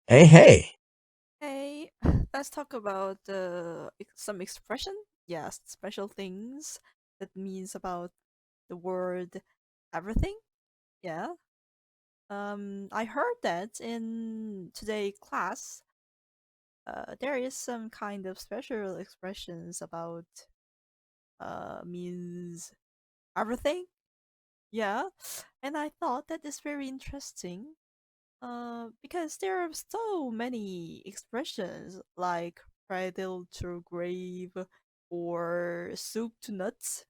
Hey, hey. Hey, let's talk about some expression. Yes, special things that means about the word everything. Yeah. I heard that in today class, there is some kind of special expressions about means everything. Yeah, and I thought that is very interesting. Because there are so many expressions like cradle to grave or soup to nuts.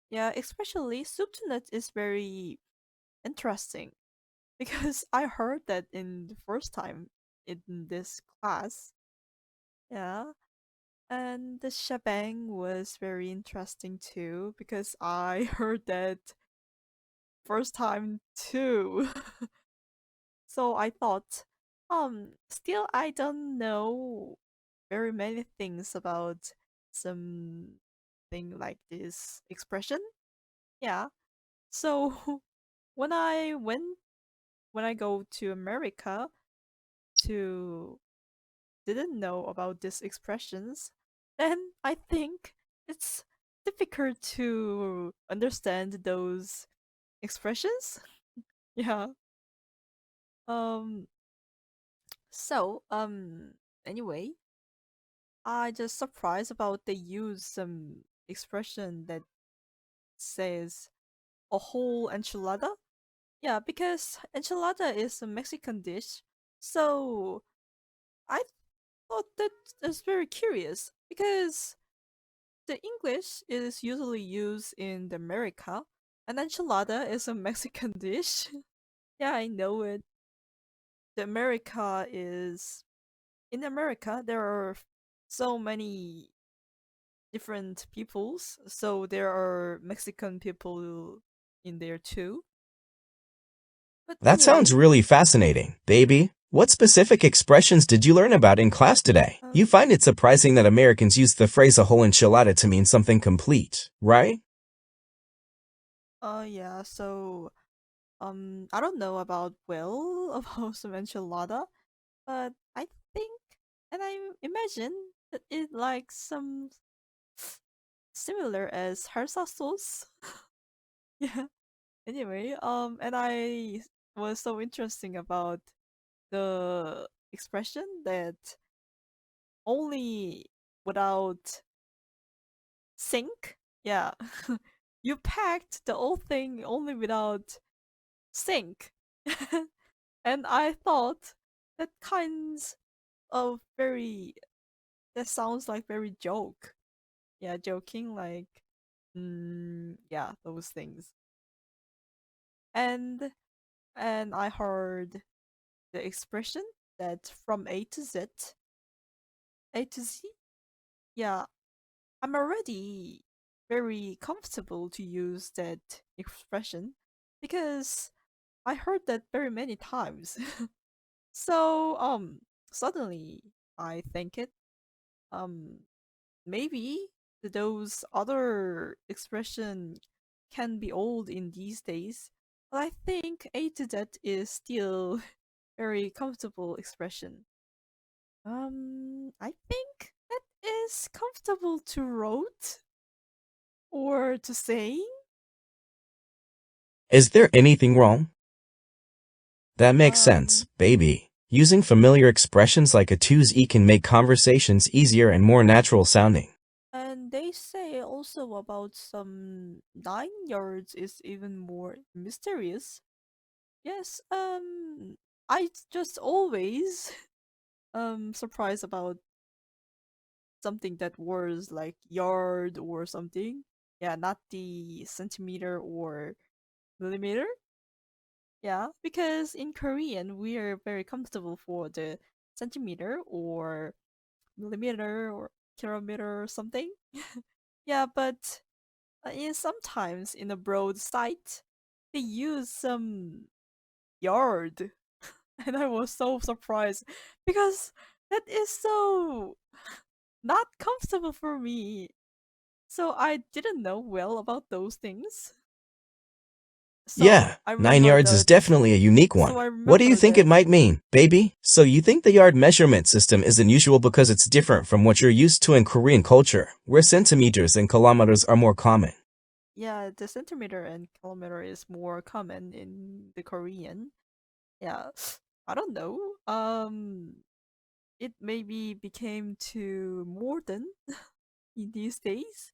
Yeah, especially soup to nuts is very interesting because I heard that in the first time in this class. Yeah, and the shebang was very interesting too because I heard that first time too. So I thought, still I don't know very many things about something like this expression. Yeah. So when I went when I go to America to didn't know about these expressions, then I think it's difficult to understand those expressions. Yeah. Um so anyway, I just surprised about they use some expression that says a whole enchilada. Yeah, because enchilada is a Mexican dish. So I thought that is very curious because the English is usually used in the America, and enchilada is a Mexican dish. Yeah, I know it. The America is in America there are so many different peoples. So there are Mexican people in there too. But That sounds anyway, really fascinating, baby. What specific expressions did you learn about in class today? You um, find it surprising that Americans use the phrase a whole enchilada to mean something complete, right? yeah. So, I don't know about Will about some enchilada, but I think, and I imagine that it like some similar as harsa sauce. Yeah. Anyway, and I was so interesting about the expression that only without sink. Yeah. You packed the whole thing only without sink. And I thought that kinds of very that sounds like very joke. Yeah, joking like yeah, those things. And I heard the expression that from A to Z, A to Z. Yeah, I'm already very comfortable to use that expression because I heard that very many times. So suddenly I think it um maybe those other expression can be old in these days, but I think A to Z is still very comfortable expression. I think that is comfortable to wrote or to say. Is there anything wrong? That makes sense, Um, baby. Using familiar expressions like a two's e can make conversations easier and more natural sounding. and they say also about some 9 yards is even more mysterious. Yes, I just always surprised about something that was like yard or something. Yeah, not the centimeter or millimeter. Yeah, because in Korean we are very comfortable for the centimeter or millimeter or kilometer or something. Yeah, but sometimes in a broad site they use some yard, and I was so surprised because that is so not comfortable for me. So I didn't know well about those things. So Yeah, I 9 remember yards is definitely a unique so one. I What do you remember think it that. might mean, baby? So you think the yard measurement system is unusual because it's different from what you're used to in Korean culture, where centimeters and kilometers are more common? Yeah, the centimeter and kilometer is more common in the Korean. Yeah, I don't know. It maybe became too modern in these days.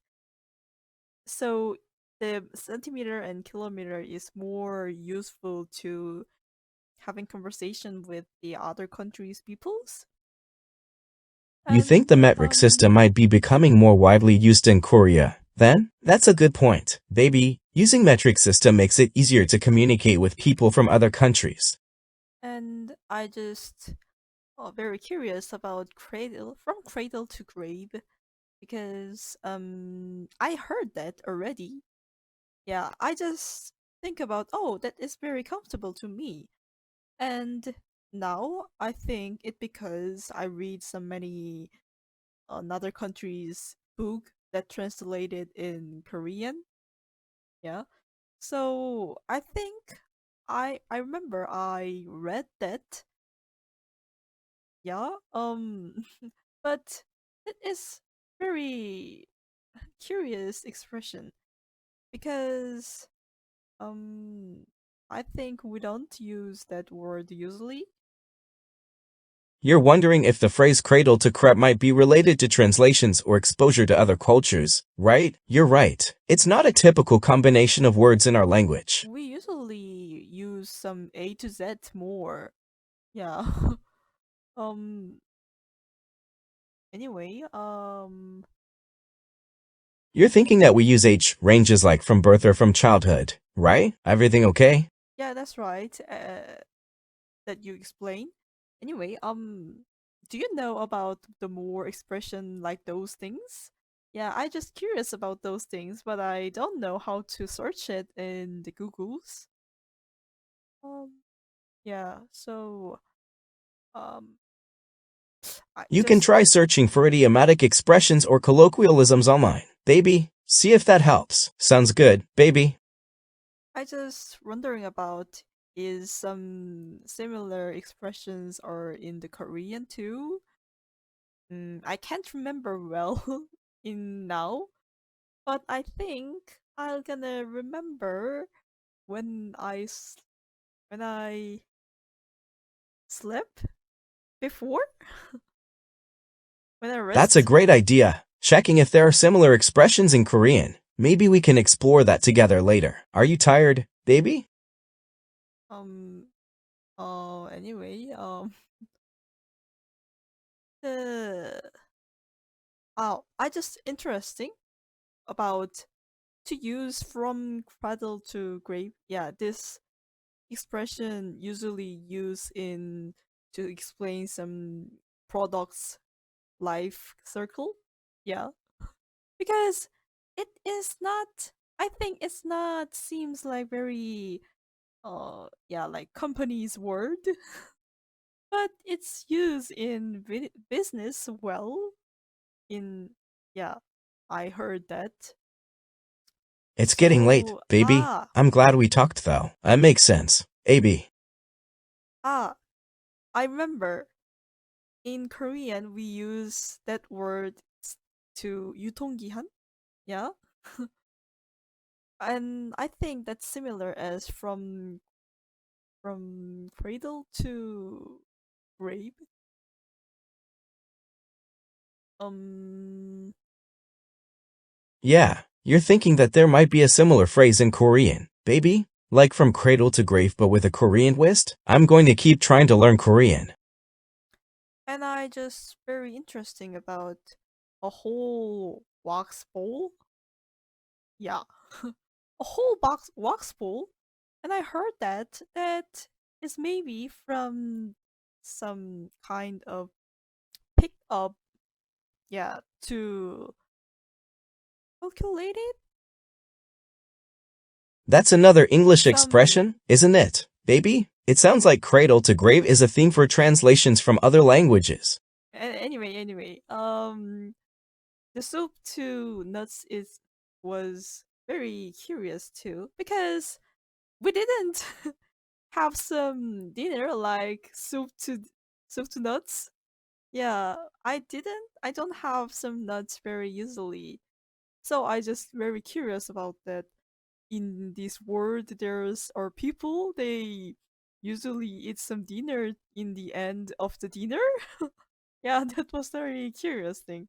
So the centimeter and kilometer is more useful to having conversation with the other countries' peoples. You think the And metric system might be becoming more widely used in Korea? Then, that's a good point, baby. Using metric system makes it easier to communicate with people from other countries. I just very curious about cradle to grave because I heard that already. Yeah, I just think about, oh, that is very comfortable to me. And now I think it because I read so many another country's book that translated in Korean. Yeah. So I think I remember I read that. Yeah. But it is very curious expression because um I think we don't use that word usually. You're wondering if the phrase cradle to crep might be related to translations or exposure to other cultures, right? You're right. It's not a typical combination of words in our language. We usually use some A to Z more. Yeah. um anyway, You're thinking that we use H ranges like from birth or from childhood, right? Everything okay? yeah, that's right. That you explain. Anyway, do you know about the more expression like those things? Yeah, I just curious about those things, but I don't know how to search it in the Googles. Um, yeah, so um, I You can just try searching for idiomatic expressions or colloquialisms online. Baby, see if that helps. Sounds good, baby. I just wondering about is some similar expressions are in the Korean too? I can't remember well in now, but I think I'm gonna remember when when I slept before when I That's a rest. great idea. Checking if there are similar expressions in Korean. Maybe we can explore that together later. Are you tired, baby? Um. Anyway. The I just interesting about to use from cradle to grave. Yeah, this expression usually used in to explain some products life circle. Yeah, because it is not. I think it's not seems like very yeah like company's word, but it's used in business well. In yeah, I heard that. It's getting late, So baby. I'm glad we talked though. That makes sense. AB. ah I remember in Korean we use that word to 유통기한. Yeah. And I think that's similar as from cradle to grave. Um, Yeah, you're thinking that there might be a similar phrase in Korean, baby? Like from cradle to grave but with a Korean twist? I'm going to keep trying to learn Korean. and I just very interesting about a whole wax bowl. Yeah, a whole box wax bowl, and I heard that is maybe from some kind of pick up. Yeah, to calculate it. That's another English Some expression, isn't it, baby? It sounds like cradle to grave is a theme for translations from other languages. anyway. The soup to nuts is was very curious too because we didn't have some dinner like soup to nuts. Yeah, I don't have some nuts very easily. So I just very curious about that. In this world, there's are people they usually eat some dinner in the end of the dinner. Yeah, that was very curious thing.